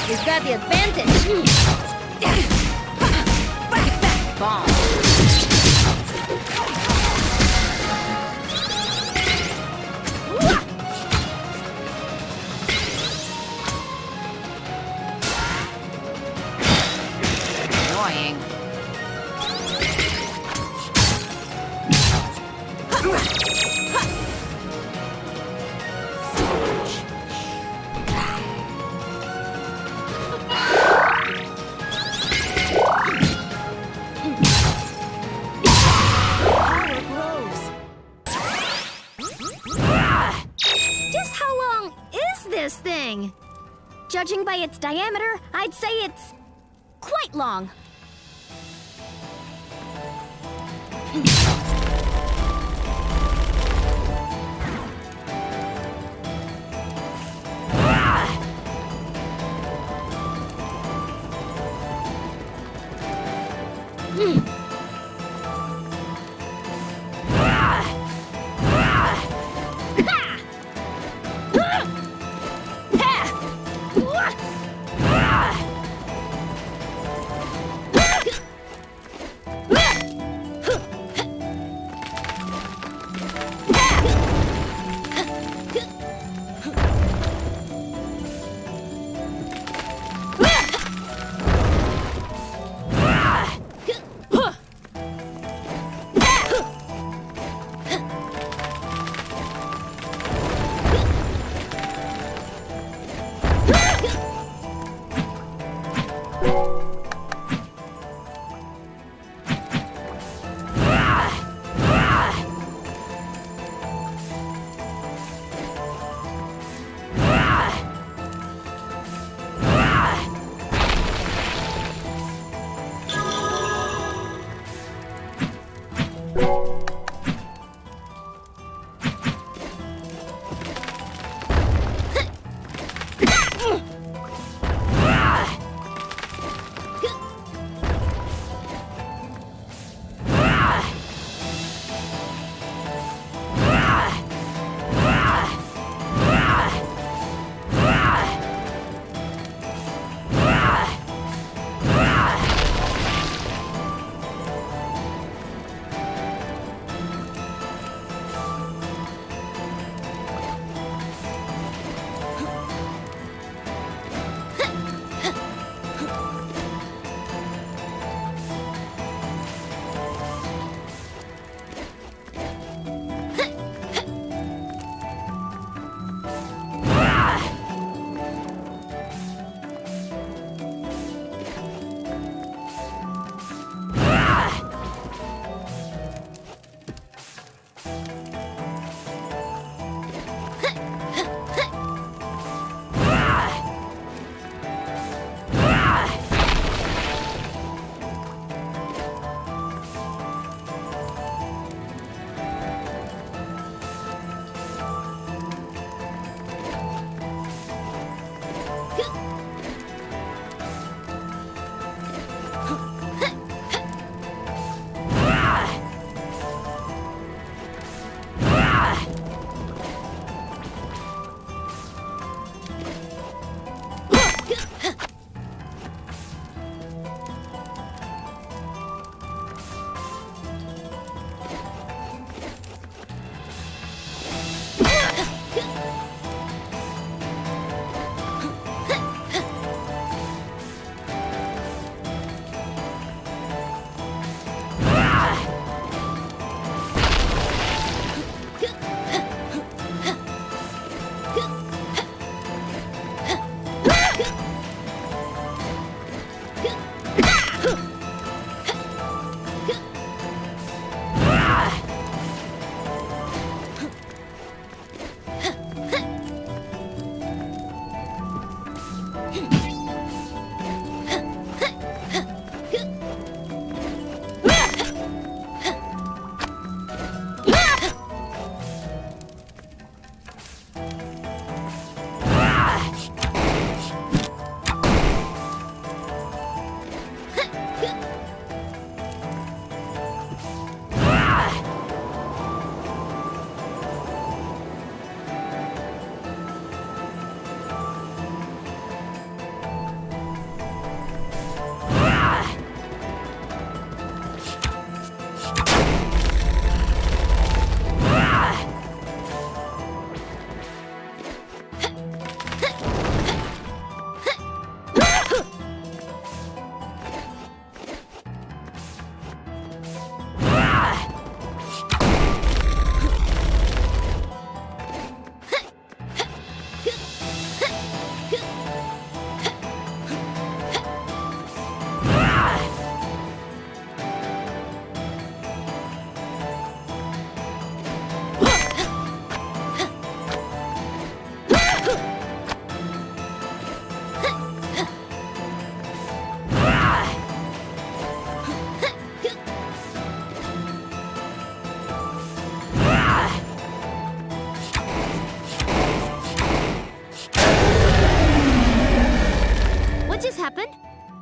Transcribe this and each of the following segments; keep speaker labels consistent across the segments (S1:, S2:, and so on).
S1: We've got the advantage. Bomb. Annoying.
S2: Just how long is this thing? Judging by its diameter, I'd say it's quite long.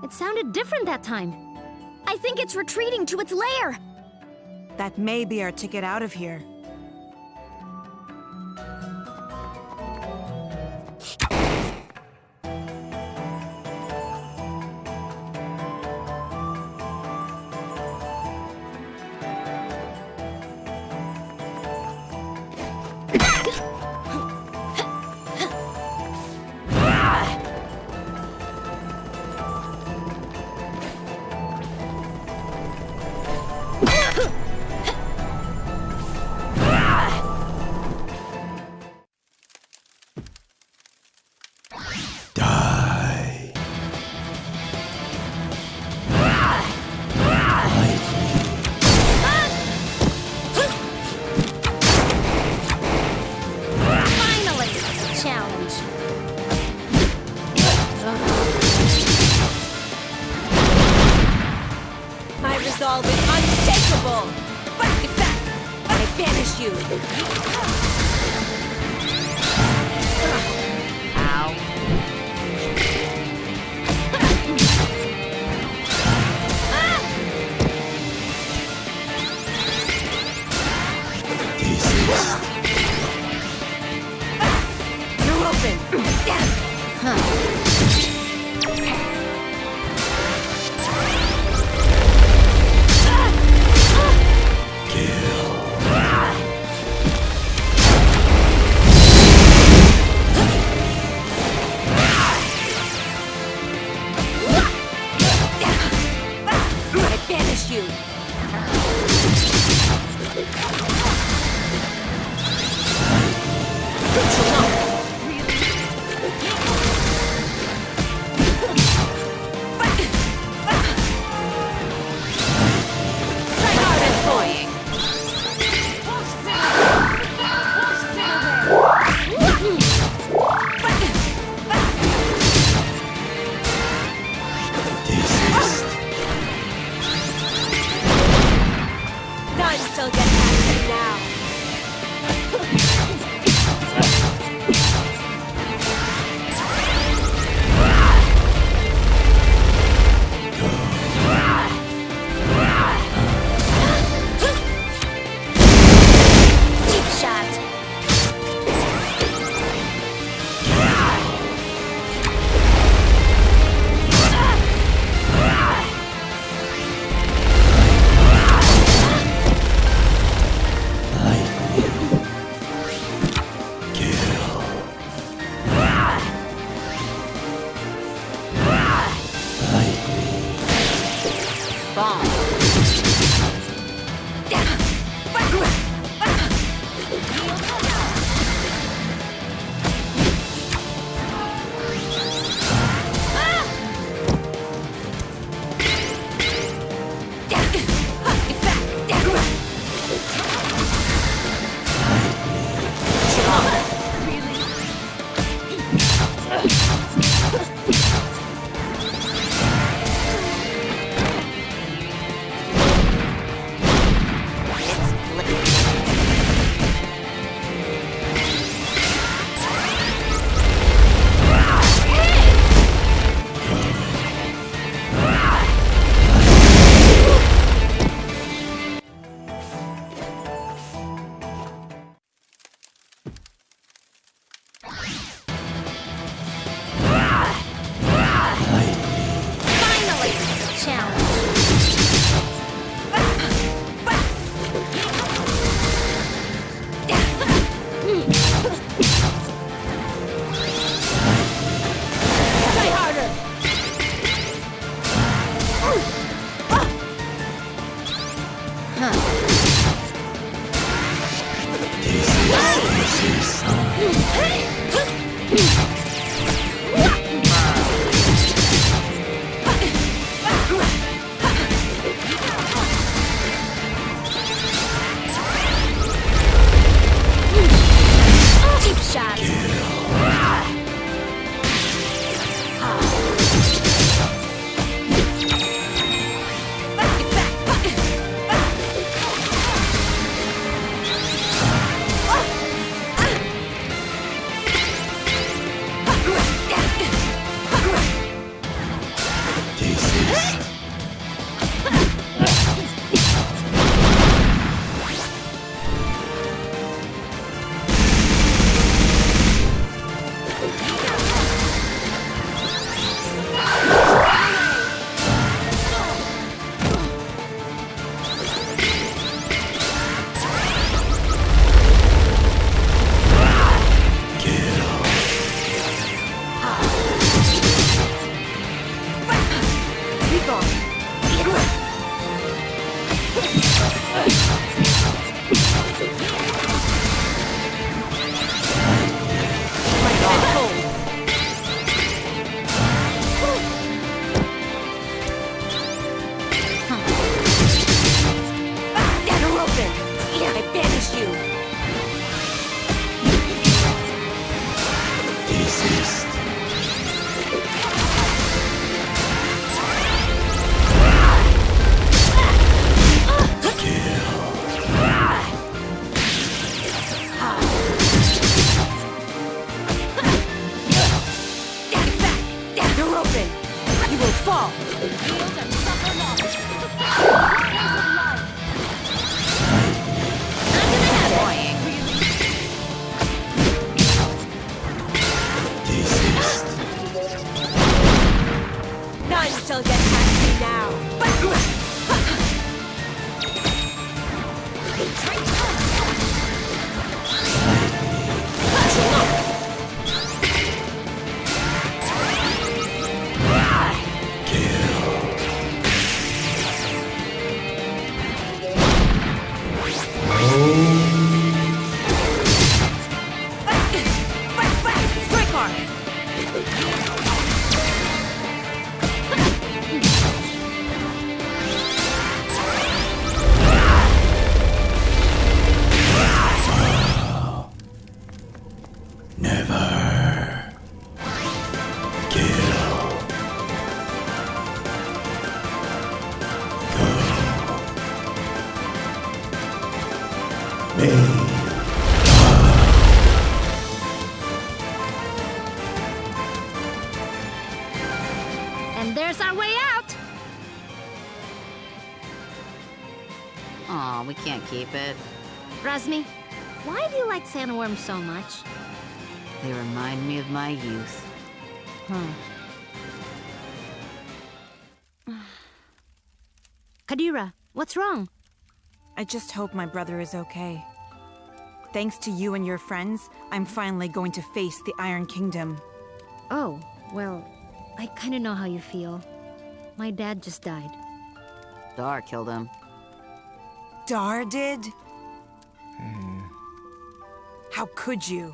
S2: It sounded different that time. I think it's retreating to its lair.
S3: That may be our ticket out of here.
S4: Resolve is unshakable! Get back! I banish you!
S1: Ow.
S4: You're open! You. Still get past it now.
S2: Deep shot.
S1: Bomb.
S4: fall!
S1: Yield and suffer loss. Annoying.
S4: None shall get past me now!
S2: And there's our way out!
S1: Aw, we can't keep it.
S2: Razmi, why do you like sandworms so much?
S1: They remind me of my youth.
S2: Kadira, what's wrong?
S3: I just hope my brother is okay. Thanks to you and your friends, I'm finally going to face the Iron Kingdom.
S2: Oh, well, I kinda know how you feel. My dad just died.
S1: Dar killed him.
S3: Dar did? How could you?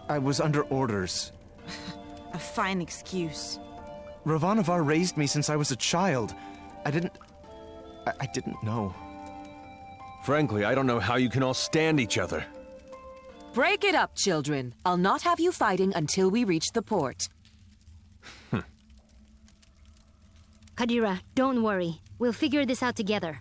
S5: I was under orders.
S3: A fine excuse.
S5: Ravanavar raised me since I was a child. I didn't know.
S6: Frankly, I don't know how you can all stand each other.
S4: Break it up, children. I'll not have you fighting until we reach the port.
S2: Kadira, don't worry. We'll figure this out together.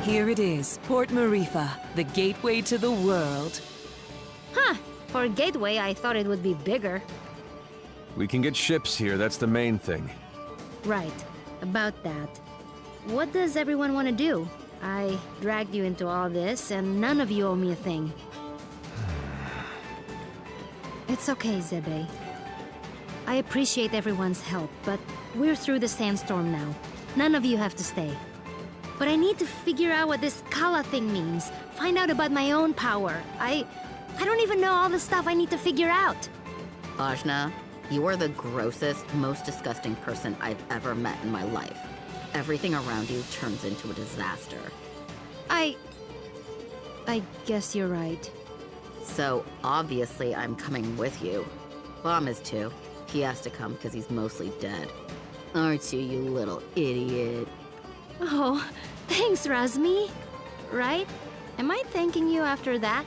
S4: Here it is, Port Marifa, the gateway to the world.
S2: Huh. For a gateway, I thought it would be bigger.
S6: We can get ships here, that's the main thing.
S2: Right. About that. What does everyone want to do? I dragged you into all this, and none of you owe me a thing. It's okay, Zebe. I appreciate everyone's help, but we're through the sandstorm now. None of you have to stay. But I need to figure out what this Kala thing means. Find out about my own power. I don't even know all the stuff I need to figure out.
S1: Ajna, you are the grossest, most disgusting person I've ever met in my life. Everything around you turns into a disaster.
S2: I guess you're right.
S1: So, obviously, I'm coming with you. Bom is too. He has to come because he's mostly dead. Aren't you, you little idiot?
S2: Oh, thanks, Razmi. right? Am I thanking you after that?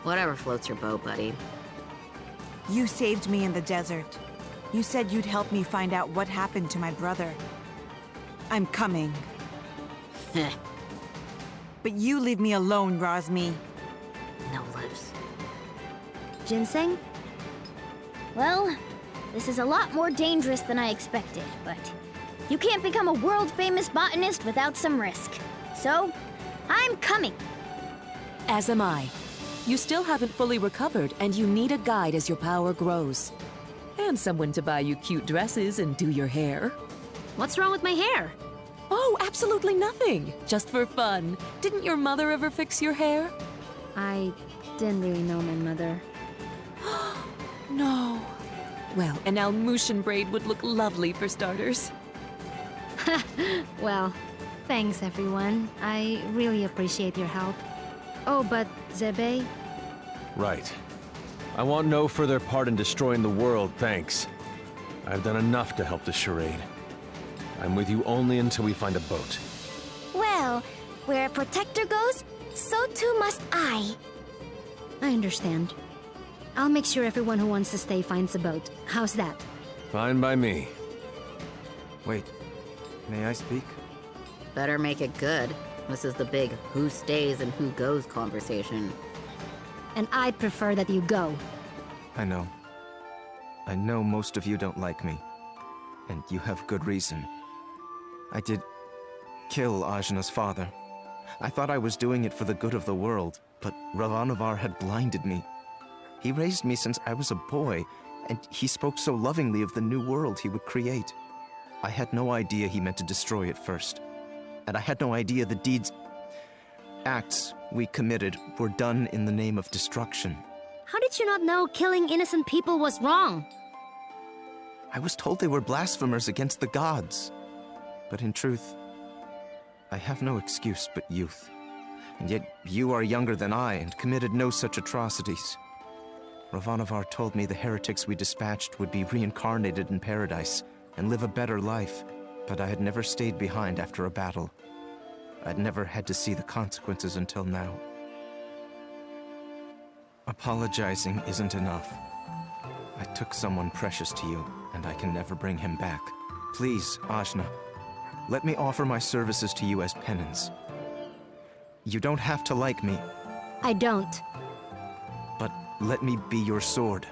S1: Whatever floats your boat, buddy.
S3: You saved me in the desert. You said you'd help me find out what happened to my brother. I'm coming.
S1: Heh,
S3: But you leave me alone, Rosmi.
S1: no lips.
S2: Ginseng?
S7: Well, this is a lot more dangerous than I expected, but you can't become a world-famous botanist without some risk. So, I'm coming.
S4: As am I. You still haven't fully recovered, and you need a guide as your power grows. And someone to buy you cute dresses and do your hair.
S2: What's wrong with my hair?
S4: Oh, absolutely nothing. Just for fun. Didn't your mother ever fix your hair?
S2: I didn't really know my mother.
S4: No. Well, an Almushan braid would look lovely for starters.
S2: Well, thanks everyone. I really appreciate your help. Oh, but Zebe,
S6: Right. I want no further part in destroying the world, thanks. I've done enough to help the charade. I'm with you only until we find a boat.
S7: Well, where a protector goes, so too must I.
S2: I understand. I'll make sure everyone who wants to stay finds a boat. How's that?
S6: Fine by me.
S5: Wait, may I speak?
S1: Better make it good. This is the big who stays and who goes conversation.
S2: And I'd prefer that you go.
S5: I know. I know most of you don't like me. And you have good reason. I did kill Ajna's father. I thought I was doing it for the good of the world, but Ravanavar had blinded me. He raised me since I was a boy, and he spoke so lovingly of the new world he would create. I had no idea he meant to destroy it first. And I had no idea the acts we committed were done in the name of destruction.
S2: How did you not know killing innocent people was wrong?
S5: I was told they were blasphemers against the gods. But in truth, I have no excuse but youth. And yet you are younger than I and committed no such atrocities. Ravanavar told me the heretics we dispatched would be reincarnated in paradise and live a better life. But I had never stayed behind after a battle. I'd never had to see the consequences until now. Apologizing isn't enough. I took someone precious to you, and I can never bring him back. Please, Ajna, let me offer my services to you as penance. You don't have to like me,
S2: I don't.
S5: but let me be your sword.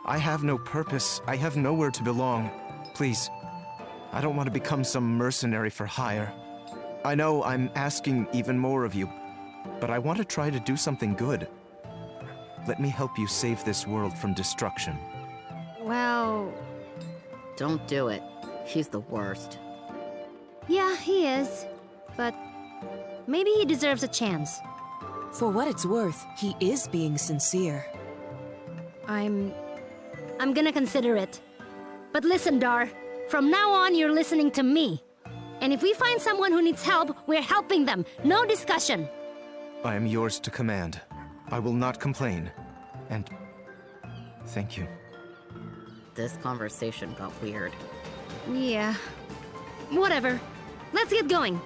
S5: I have no purpose. I have nowhere to belong. Please, I don't want to become some mercenary for hire. I know I'm asking even more of you, but I want to try to do something good. Let me help you save this world from destruction.
S2: Well,
S1: Don't do it. He's the worst.
S2: yeah, he is. But maybe he deserves a chance.
S4: For what it's worth, he is being sincere.
S2: I'm gonna consider it. But listen, Dar. From now on, you're listening to me. And if we find someone who needs help, we're helping them. No discussion.
S5: I am yours to command. I will not complain. And thank you.
S1: This conversation got weird.
S2: Yeah. Whatever. Let's get going.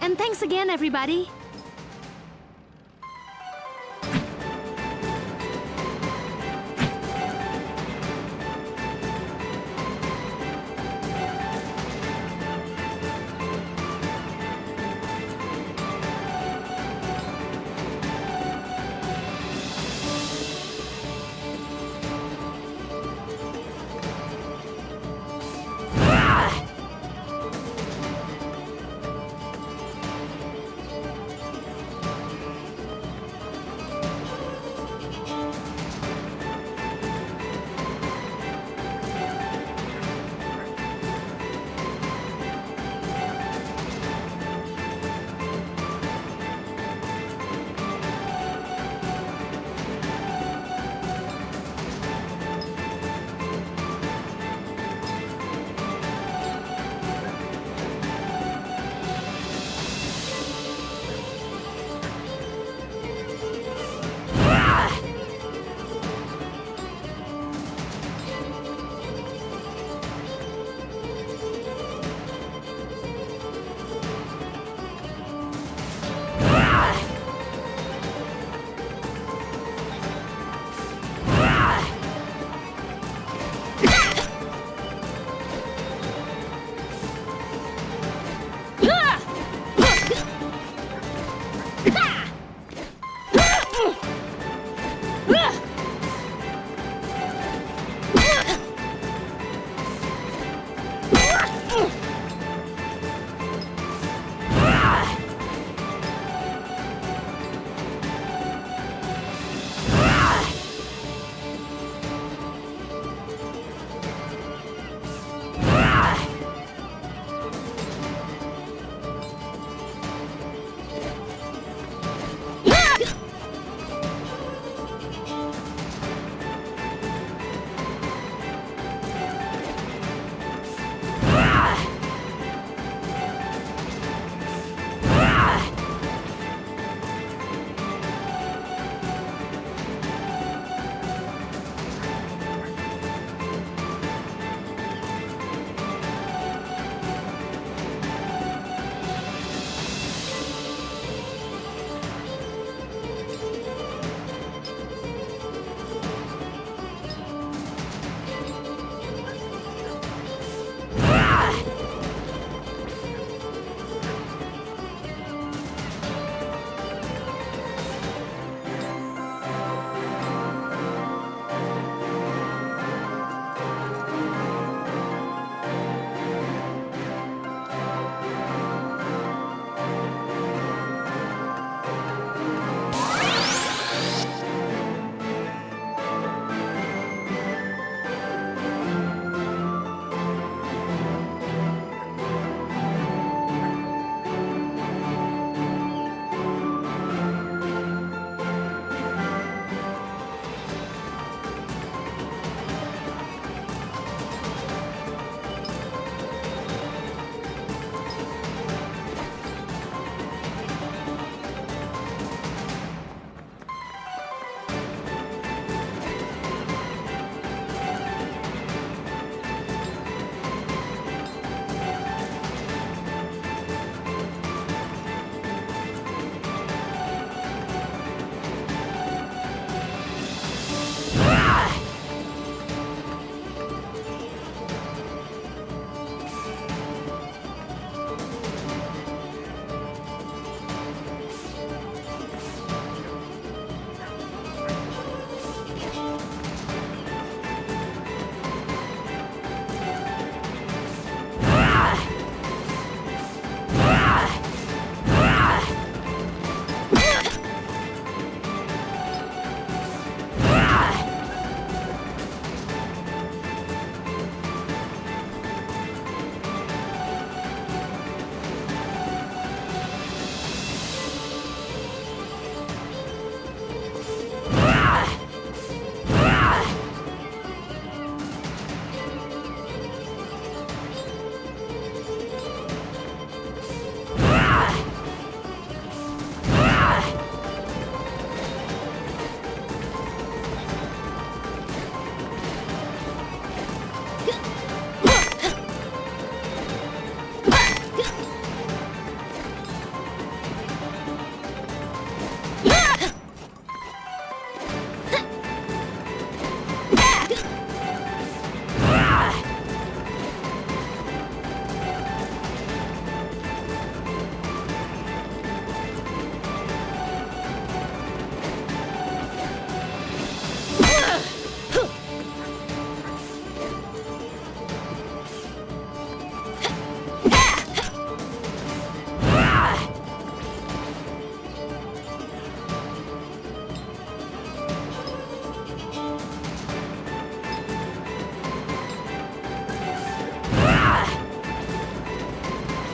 S2: And thanks again, everybody.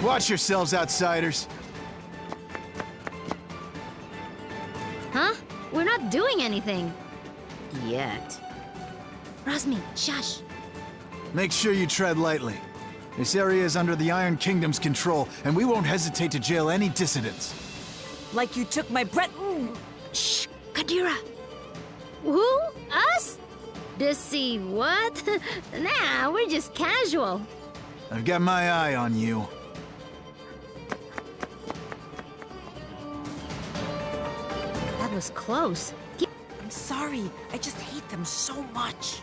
S8: Watch yourselves, outsiders.
S2: Huh? We're not doing anything.
S1: Yet.
S2: Rosmi, shush.
S8: Make sure you tread lightly. This area is under the Iron Kingdom's control, and we won't hesitate to jail any dissidents.
S3: Like you took my breath.
S2: Shh, Kadira. Who? Us? Deceive what? Nah, we're just casual.
S8: I've got my eye on you.
S2: That was close.
S3: I'm sorry. I just hate them so much.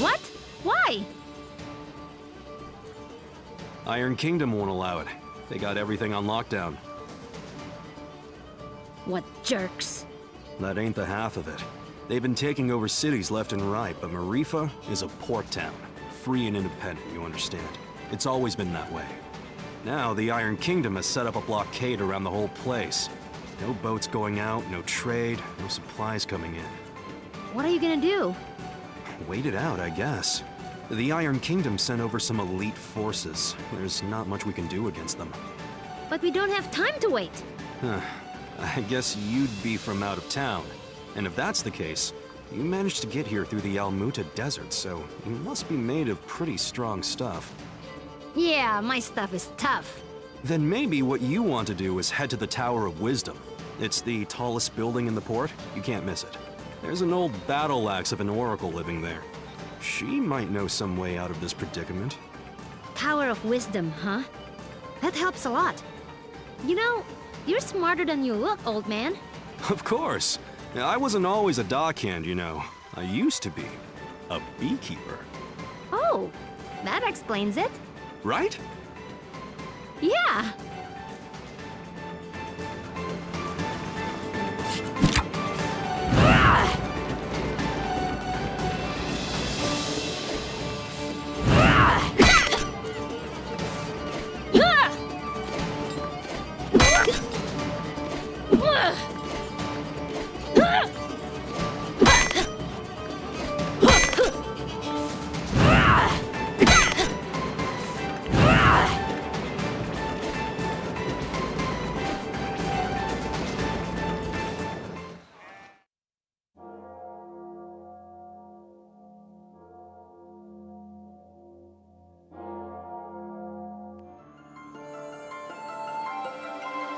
S2: What? Why?
S6: Iron Kingdom won't allow it. They got everything on lockdown.
S2: What jerks.
S6: That ain't the half of it. They've been taking over cities left and right, but Marifa is a port town. Free and independent, you understand. It's always been that way. Now, the Iron Kingdom has set up a blockade around the whole place. No boats going out, no trade, no supplies coming in.
S2: What are you gonna do?
S6: Wait it out, I guess. The Iron Kingdom sent over some elite forces. There's not much we can do against them.
S2: But we don't have time to wait.
S6: I guess you'd be from out of town. And if that's the case, you managed to get here through the Almuta Desert, so you must be made of pretty strong stuff.
S2: Yeah, my stuff is tough.
S6: Then maybe what you want to do is head to the Tower of Wisdom. It's the tallest building in the port. You can't miss it. There's an old battle axe of an oracle living there. She might know some way out of this predicament.
S2: Tower of Wisdom, huh? That helps a lot. You know, you're smarter than you look, old man.
S6: Of course. I wasn't always a dockhand, you know. I used to be a beekeeper.
S2: Oh, that explains it.
S6: Right?
S2: Yeah.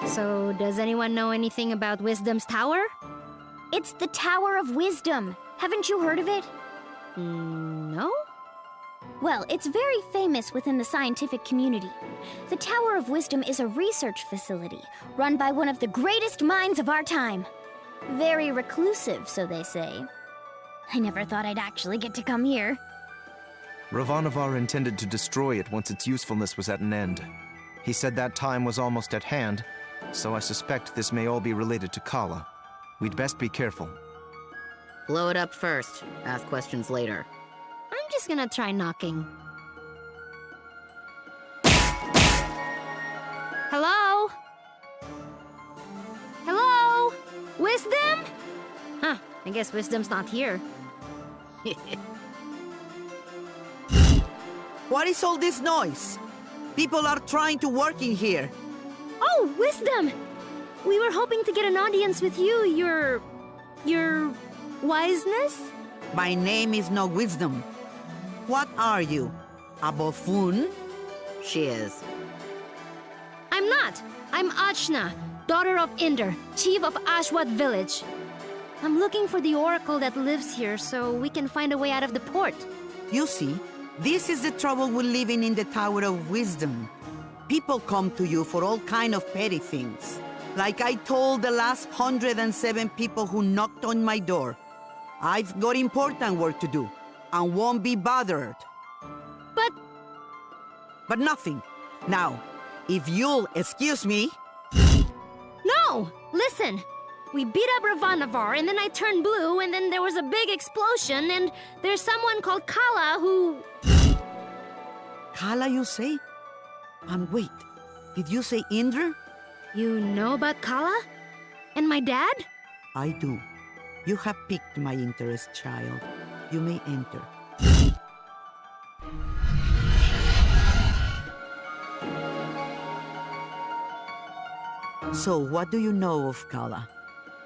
S2: So, does anyone know anything about Wisdom's Tower?
S7: It's the Tower of Wisdom. Haven't you heard of it?
S2: No?
S7: Well, it's very famous within the scientific community. The Tower of Wisdom is a research facility run by one of the greatest minds of our time. Very reclusive, so they say. I never thought I'd actually get to come here.
S5: Ravanavar intended to destroy it once its usefulness was at an end. He said that time was almost at hand, so I suspect this may all be related to Kala. We'd best be careful.
S1: Blow it up first. Ask questions later.
S2: I'm just gonna try knocking. Hello? Hello? Wisdom? Huh, I guess Wisdom's not here.
S9: What is all this noise? People are trying to work in here.
S2: Oh, Wisdom! We were hoping to get an audience with you, your wiseness?
S9: My name is no Wisdom. What are you? A buffoon?
S1: She is.
S2: I'm not. I'm Achna, daughter of Inder, chief of Ashwat village. I'm looking for the oracle that lives here so we can find a way out of the port.
S9: You see, this is the trouble with living in the Tower of Wisdom. People come to you for all kind of petty things. Like I told the last 107 people who knocked on my door. I've got important work to do, and won't be bothered. But nothing. Now, if you'll excuse me...
S2: No! Listen! We beat up Ravanavar, and then I turned blue, and then there was a big explosion, and there's someone called Kala who...
S9: Kala, you say? And wait, did you say Indra?
S2: You know about Kala? And my dad?
S9: I do. You have piqued my interest, child. You may enter. So, what do you know of Kala?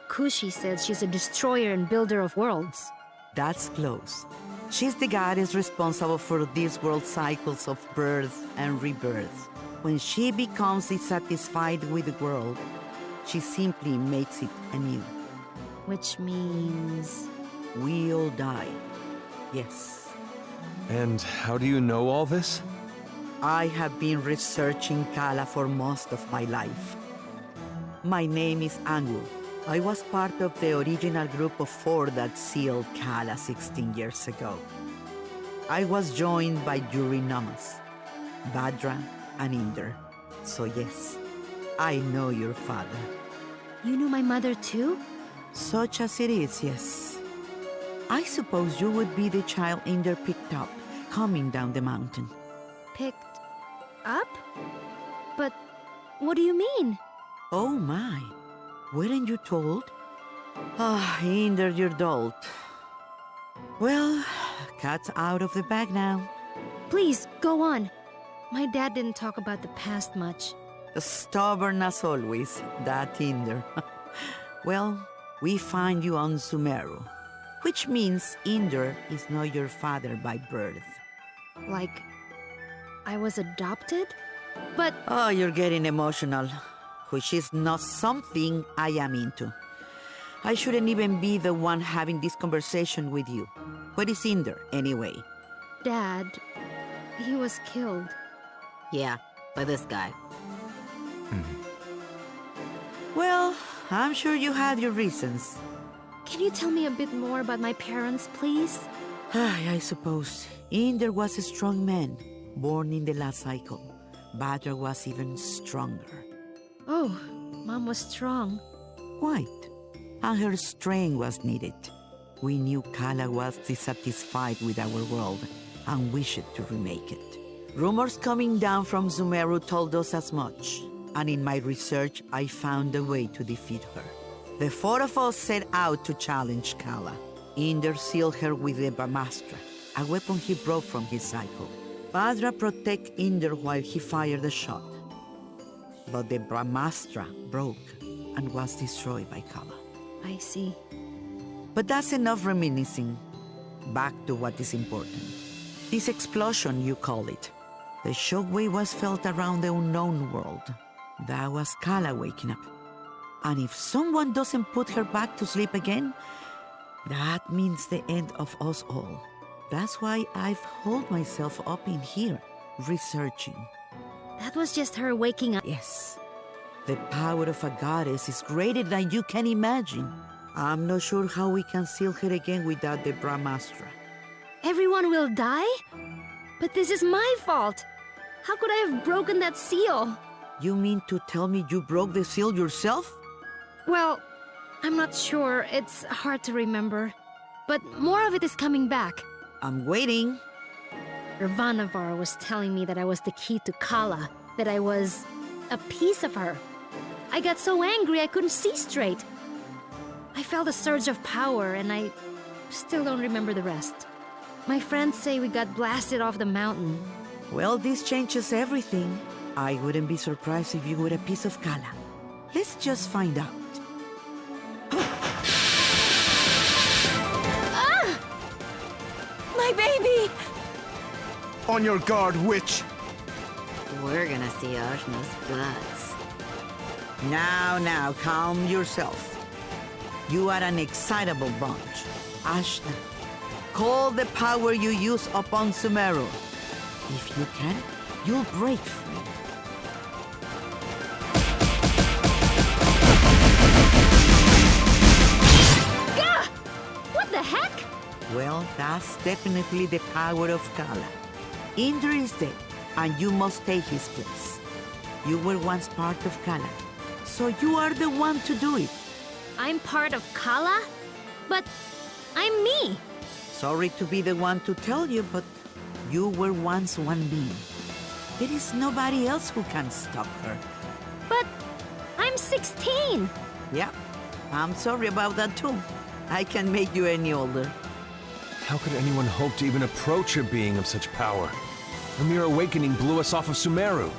S2: Kushi says she's a destroyer and builder of worlds.
S9: That's close. She's the goddess responsible for these world cycles of birth and rebirth. When she becomes dissatisfied with the world, she simply makes it anew.
S2: Which means...
S9: We all die. Yes.
S10: And how do you know all this?
S9: I have been researching Kala for most of my life. My name is Angu. I was part of the original group of 4 that sealed Kala 16 years ago. I was joined by Yuri Namas, Badra, and Inder. So yes, I know your father.
S2: You knew my mother too?
S9: Such as it is, yes. I suppose you would be the child Inder picked up, coming down the mountain.
S2: Picked up? But what do you mean?
S9: Oh my, weren't you told? Ah, Inder, your dolt. Well, cat's out of the bag now.
S2: Please, go on. My dad didn't talk about the past much.
S9: Stubborn as always, that Inder. Well, we find you on Sumeru, which means Inder is not your father by birth.
S2: Like, I was adopted? But...
S9: Oh, you're getting emotional, which is not something I am into. I shouldn't even be the one having this conversation with you. Where is Inder, anyway?
S2: Dad, he was killed.
S1: Yeah, by this guy.
S9: Well, I'm sure you had your reasons.
S2: Can you tell me a bit more about my parents, please?
S9: I suppose. Inder was a strong man, born in the last cycle. Badra was even stronger.
S2: Oh, Mom was strong.
S9: Quite. And her strength was needed. We knew Kala was dissatisfied with our world and wished to remake it. Rumors coming down from Sumeru told us as much, and in my research I found a way to defeat her. The 4 of us set out to challenge Kala. Inder sealed her with the Brahmastra, a weapon he brought from his cycle. Badra protected Inder while he fired the shot. But the Brahmastra broke and was destroyed by Kala.
S2: I see.
S9: But that's enough reminiscing. Back to what is important. This explosion, you call it. The shockwave was felt around the unknown world. That was Kala waking up. And if someone doesn't put her back to sleep again, that means the end of us all. That's why I've holed myself up in here, researching.
S2: That was just her waking up.
S9: Yes. The power of a goddess is greater than you can imagine. I'm not sure how we can seal her again without the Brahmastra.
S2: Everyone will die? But this is my fault. How could I have broken that seal?
S9: You mean to tell me you broke the seal yourself?
S2: Well, I'm not sure. It's hard to remember. But more of it is coming back.
S9: I'm waiting.
S2: Ravanavar was telling me that I was the key to Kala, that I was a piece of her. I got so angry I couldn't see straight. I felt a surge of power, and I still don't remember the rest. My friends say we got blasted off the mountain.
S9: Well, this changes everything. I wouldn't be surprised if you were a piece of Kala. Let's just find out.
S4: My baby!
S5: On your guard, witch!
S1: We're gonna see Ajna's guts.
S9: Now, calm yourself. You are an excitable bunch. Ashna, call the power you use upon Sumeru. If you can, you'll break free.
S2: Gah! What the heck?
S9: Well, that's definitely the power of Kala. Indra is dead, and you must take his place. You were once part of Kala, so you are the one to do it.
S2: I'm part of Kala? But I'm me.
S9: Sorry to be the one to tell you, but you were once one being. There is nobody else who can stop her.
S2: But I'm 16.
S9: Yeah, I'm sorry about that too. I can make you any older.
S10: How could anyone hope to even approach a being of such power? A mere awakening blew us off of Sumeru.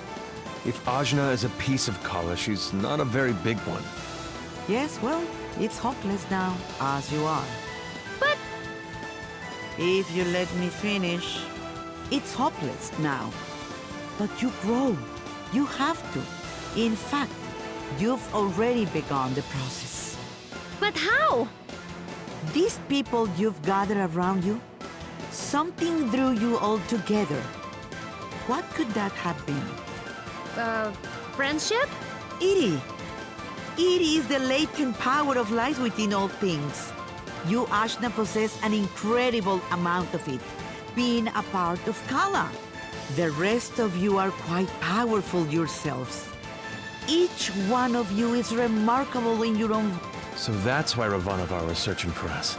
S10: If Ajna is a piece of Kala, she's not a very big one.
S9: Yes, well, it's hopeless now, as you are.
S2: But
S9: if you let me finish, it's hopeless now. But you grow. You have to. In fact, you've already begun the process.
S2: But how?
S9: These people you've gathered around you, something drew you all together. What could that have been?
S2: Friendship?
S9: Iri. Iri is the latent power of life within all things. You, Ashna, possess an incredible amount of it, being a part of Kala. The rest of you are quite powerful yourselves. Each one of you is remarkable in your own...
S10: So that's why Ravanavar was searching for us.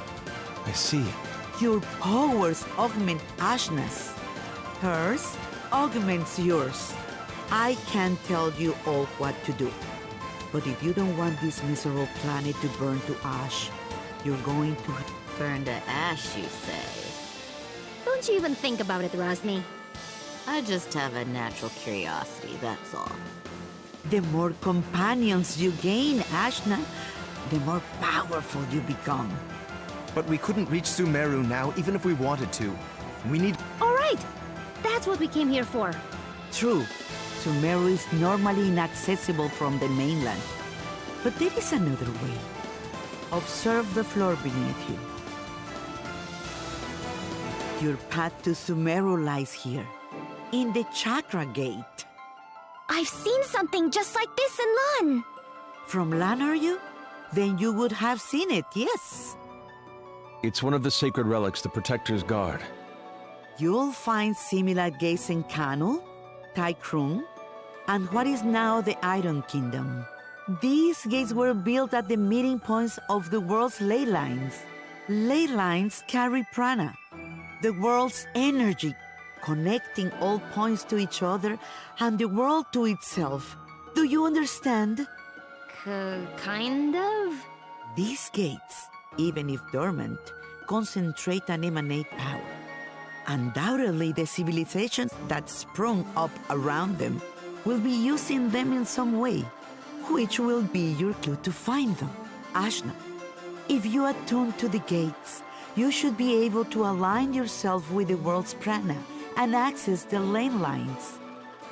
S10: I see.
S9: Your powers augment Ashna's. Hers augments yours. I can't tell you all what to do. But if you don't want this miserable planet to burn to ash, you're going to...
S1: Burn to ash, you say?
S2: Don't you even think about it, Rosny.
S1: I just have a natural curiosity, that's all.
S9: The more companions you gain, Ashna, the more powerful you become.
S5: But we couldn't reach Sumeru now, even if we wanted to. We need...
S2: All right. That's what we came here for.
S9: True. Sumeru is normally inaccessible from the mainland. But there is another way. Observe the floor beneath you. Your path to Sumeru lies here, in the Chakra Gate.
S7: I've seen something just like this in Lan.
S9: From Lan, are you? Then you would have seen it, yes.
S10: It's one of the sacred relics the Protectors guard.
S9: You'll find similar gates in Kanu, Taikrung, and what is now the Iron Kingdom. These gates were built at the meeting points of the world's ley lines. Ley lines carry prana, the world's energy, connecting all points to each other and the world to itself. Do you understand?
S2: Kind of?
S9: These gates, even if dormant, concentrate and emanate power. Undoubtedly, the civilizations that sprung up around them will be using them in some way, which will be your clue to find them. Ashna, if you attune to the gates, you should be able to align yourself with the world's prana and access the lane lines.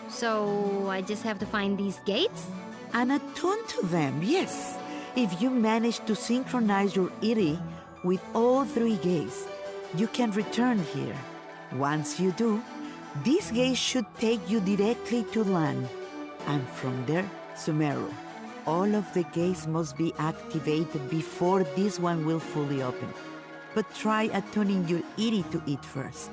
S2: So I just have to find these gates?
S9: And attune to them, yes. If you manage to synchronize your Iri with all three gates, you can return here. Once you do, these gates should take you directly to Lan, and from there, Sumeru. all of the gates must be activated before this one will fully open. But try attuning your Iri to it first.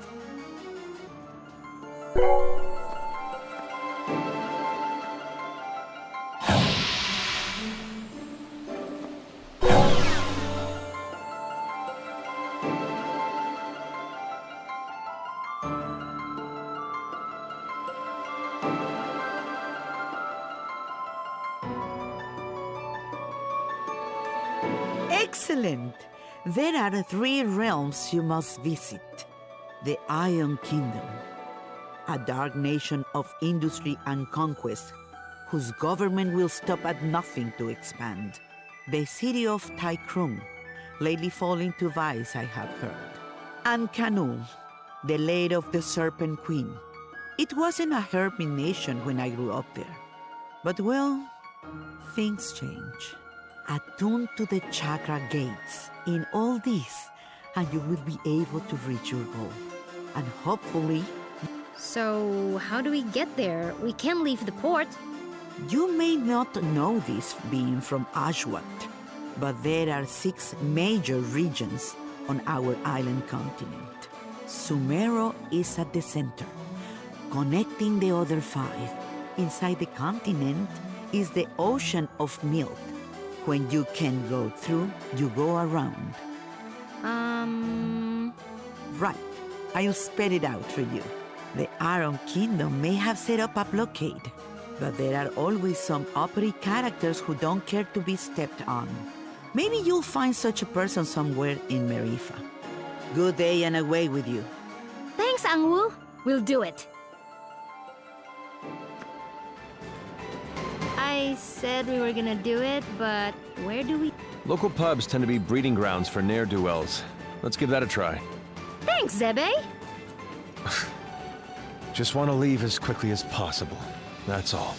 S9: Excellent! There are 3 realms you must visit. The Iron Kingdom, a dark nation of industry and conquest, whose government will stop at nothing to expand. The city of Tykrung, lately falling to vice, I have heard. And Canul, the lair of the Serpent Queen. It wasn't a hermit nation when I grew up there. But well, things change. Attune to the chakra gates in all this, and you will be able to reach your goal. And hopefully...
S2: So, how do we get there? We can't leave the port.
S9: You may not know this being from Ashwat, but there are 6 major regions on our island continent. Sumero is at the center, connecting the other 5. Inside the continent is the Ocean of Milk. When you can go through, you go around. Right. I'll spell it out for you. The Iron Kingdom may have set up a blockade, but there are always some uppity characters who don't care to be stepped on. Maybe you'll find such a person somewhere in Marifa. Good day and away with you.
S2: Thanks, Angwu. We'll do it. I said we were gonna do it, but where do we...
S10: Local pubs tend to be breeding grounds for ne'er-do-wells. Let's give that a try.
S2: Thanks, Zebe.
S10: Just want to leave as quickly as possible. That's all.